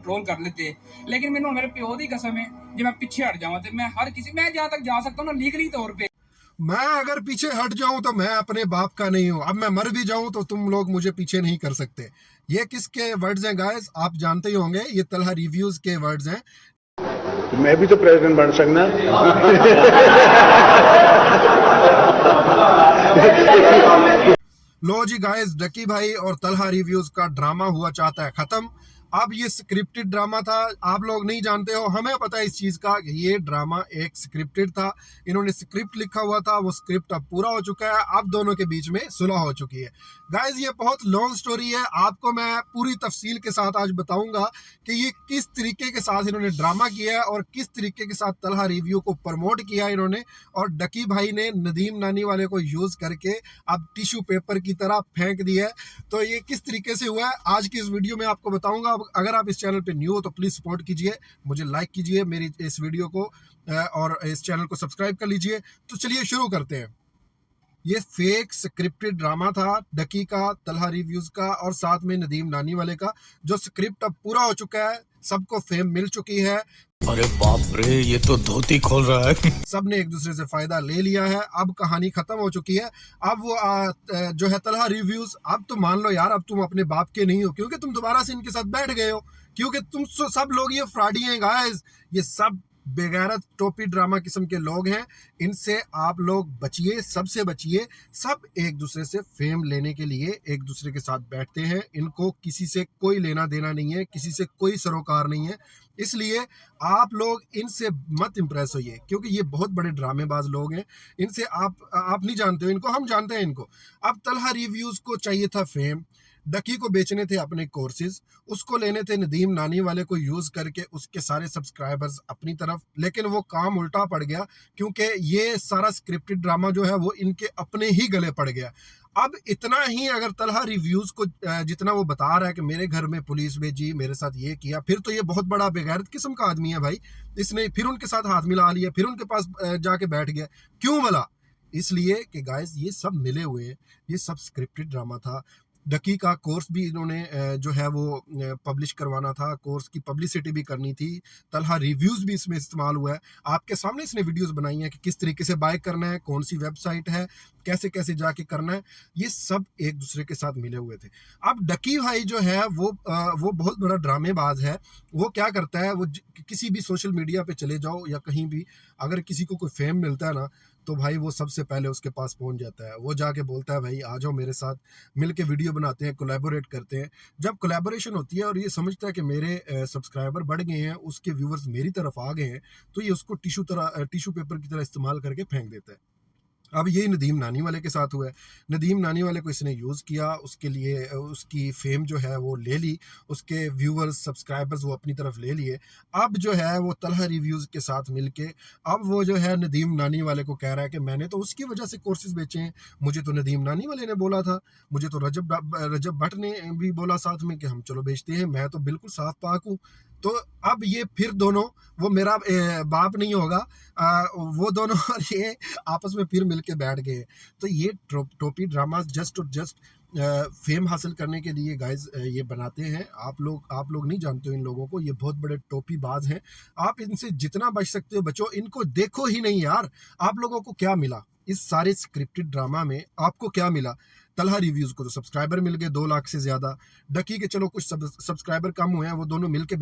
Control कर लेते। लेकिन मैंने मेरे प्यो की कसम है जो मैं पीछे हट जाऊँ तो मैं हर किसी मैं जहाँ तक जा सकता हूँ ना लीगली तौर पे, मैं अगर पीछे हट जाऊं तो मैं अपने बाप का नहीं हूं। अब मैं मर भी जाऊं तो तुम लोग मुझे पीछे नहीं कर सकते। ये किसके वर्ड्स हैं गाइस? आप जानते ही होंगे, ये तलहा रिव्यूज के वर्ड्स हैं। मैं भी तो प्रेसिडेंट बन सकना। लो जी गाइस, डकी भाई और तलहा रिव्यूज का ड्रामा हुआ चाहता है खत्म। अब ये स्क्रिप्टेड ड्रामा था, आप लोग नहीं जानते हो, हमें पता है इस चीज का कि ये ड्रामा एक स्क्रिप्टेड था। इन्होंने स्क्रिप्ट लिखा हुआ था, वो स्क्रिप्ट अब पूरा हो चुका है, अब दोनों के बीच में सुलह हो चुकी है। गाइस ये बहुत लॉन्ग स्टोरी है, आपको मैं पूरी तफसील के साथ आज बताऊंगा कि ये किस तरीके के साथ इन्होंने ड्रामा किया है और किस तरीके के साथ तलहा रिव्यू को प्रमोट किया इन्होंने, और डकी भाई ने नदीम नानी वाले को यूज करके अब टिश्यू पेपर की तरह फेंक दिया है। तो ये किस तरीके से हुआ है आज की इस वीडियो में आपको बताऊंगा। अगर आप इस चैनल पे न्यू हो तो प्लीज सपोर्ट कीजिए, मुझे लाइक कीजिए मेरी इस वीडियो को और इस चैनल को सब्सक्राइब कर लीजिए। तो चलिए शुरू करते हैं। ये फेक स्क्रिप्टेड ड्रामा था डकी का, तलहा रिव्यूज का और साथ में नदीम नानी वाले का, जो स्क्रिप्ट अब पूरा हो चुका है, सबको फेम मिल चुकी है। अरे बाप रे, ये तो धोती खोल रहा है। सबने एक दूसरे से फायदा ले लिया है, अब कहानी खत्म हो चुकी है। अब वो जो है तलहा रिव्यूज, अब तो मान लो यार, अब तुम अपने बाप के नहीं हो क्योंकि तुम दोबारा से इनके साथ बैठ गए हो, क्योंकि तुम सब लोग ये फ्रॉडी हैं गाइस। ये सब बेगैरत टोपी ड्रामा किस्म के लोग हैं, इनसे आप लोग बचिए, सबसे बचिए। सब एक दूसरे से फेम लेने के लिए एक दूसरे के साथ बैठते हैं, इनको किसी से कोई लेना देना नहीं है, किसी से कोई सरोकार नहीं है। इसलिए आप लोग इनसे मत इंप्रेस होइए, क्योंकि ये बहुत बड़े ड्रामेबाज लोग हैं। इनसे आप नहीं जानते हो इनको, हम जानते हैं इनको। अब तलहा रिव्यूज को चाहिए था फेम, डकी को बेचने थे अपने कोर्सेज, उसको लेने थे नदीम नानी वाले को यूज करके उसके सारे सब्सक्राइबर्स अपनी तरफ, लेकिन वो काम उल्टा पड़ गया क्योंकि ये सारा स्क्रिप्टेड ड्रामा जो है वो इनके अपने ही गले पड़ गया। अब इतना ही अगर तलहा रिव्यूज को जितना वो बता रहा है कि मेरे घर में पुलिस भेजी, मेरे साथ ये किया, फिर तो ये बहुत बड़ा बेगैरत किस्म का आदमी है भाई। इसने फिर उनके साथ हाथ मिला लिया, फिर उनके पास जाके बैठ गया, क्यों भला? इसलिए कि गाइस ये सब मिले हुए हैं, ये सब स्क्रिप्टेड ड्रामा था। डकी का कोर्स भी इन्होंने जो है वो पब्लिश करवाना था, कोर्स की पब्लिसिटी भी करनी थी, तलहा रिव्यूज भी इसमें इस्तेमाल हुआ है। आपके सामने इसने वीडियोस बनाई हैं कि किस तरीके से बाय करना है, कौन सी वेबसाइट है, कैसे कैसे जाके करना है, ये सब एक दूसरे के साथ मिले हुए थे। अब डकी भाई जो है वो बहुत बड़ा ड्रामेबाज है। वो क्या करता है, वो किसी भी सोशल मीडिया पे चले जाओ या कहीं भी, अगर किसी को कोई फेम मिलता है ना, तो भाई वो सबसे पहले उसके पास पहुंच जाता है। वो जाके बोलता है भाई आ जाओ मेरे साथ, मिल के वीडियो बनाते हैं, कोलैबोरेट करते हैं। जब कोलैबोरेशन होती है और ये समझता है कि मेरे सब्सक्राइबर बढ़ गए हैं, उसके व्यूवर्स मेरी तरफ आ गए हैं, तो ये उसको टिश्यू पेपर की तरह इस्तेमाल करके फेंक देता है। अब यही नदीम नानी वाले के साथ हुआ है। नदीम नानी वाले को इसने यूज़ किया, उसके लिए उसकी फेम जो है वो ले ली, उसके व्यूवर्स सब्सक्राइबर्स वो अपनी तरफ ले लिए। अब जो है वो तलहा रिव्यूज़ के साथ मिलके अब वो जो है नदीम नानी वाले को कह रहा है कि मैंने तो उसकी वजह से कोर्सेज बेचे हैं, मुझे तो नदीम नानी वाले ने बोला था, मुझे तो रजब भट्ट ने भी बोला साथ में कि हम चलो बेचते हैं, मैं तो बिल्कुल साफ पाक हूँ। तो अब ये फिर दोनों, वो मेरा बाप नहीं होगा, वो दोनों और ये आपस में फिर मिलके बैठ गए। तो ये टोपी ड्रामा जस्ट और जस्ट फेम हासिल करने के लिए गाइज ये बनाते हैं। आप लोग नहीं जानते हो इन लोगों को, ये बहुत बड़े टोपी बाज हैं। आप इनसे जितना बच सकते हो बचो, इनको देखो ही नहीं यार। आप लोगों को क्या मिला इस सारे स्क्रिप्टेड ड्रामा में? आपको क्या मिला? तलहा रिव्यूज को तो सब्सक्राइबर मिल गए 2 लाख से ज्यादा, डकी के चलो कुछ सब्सक्राइबर कम हुए हैं, वो दोनों मिलके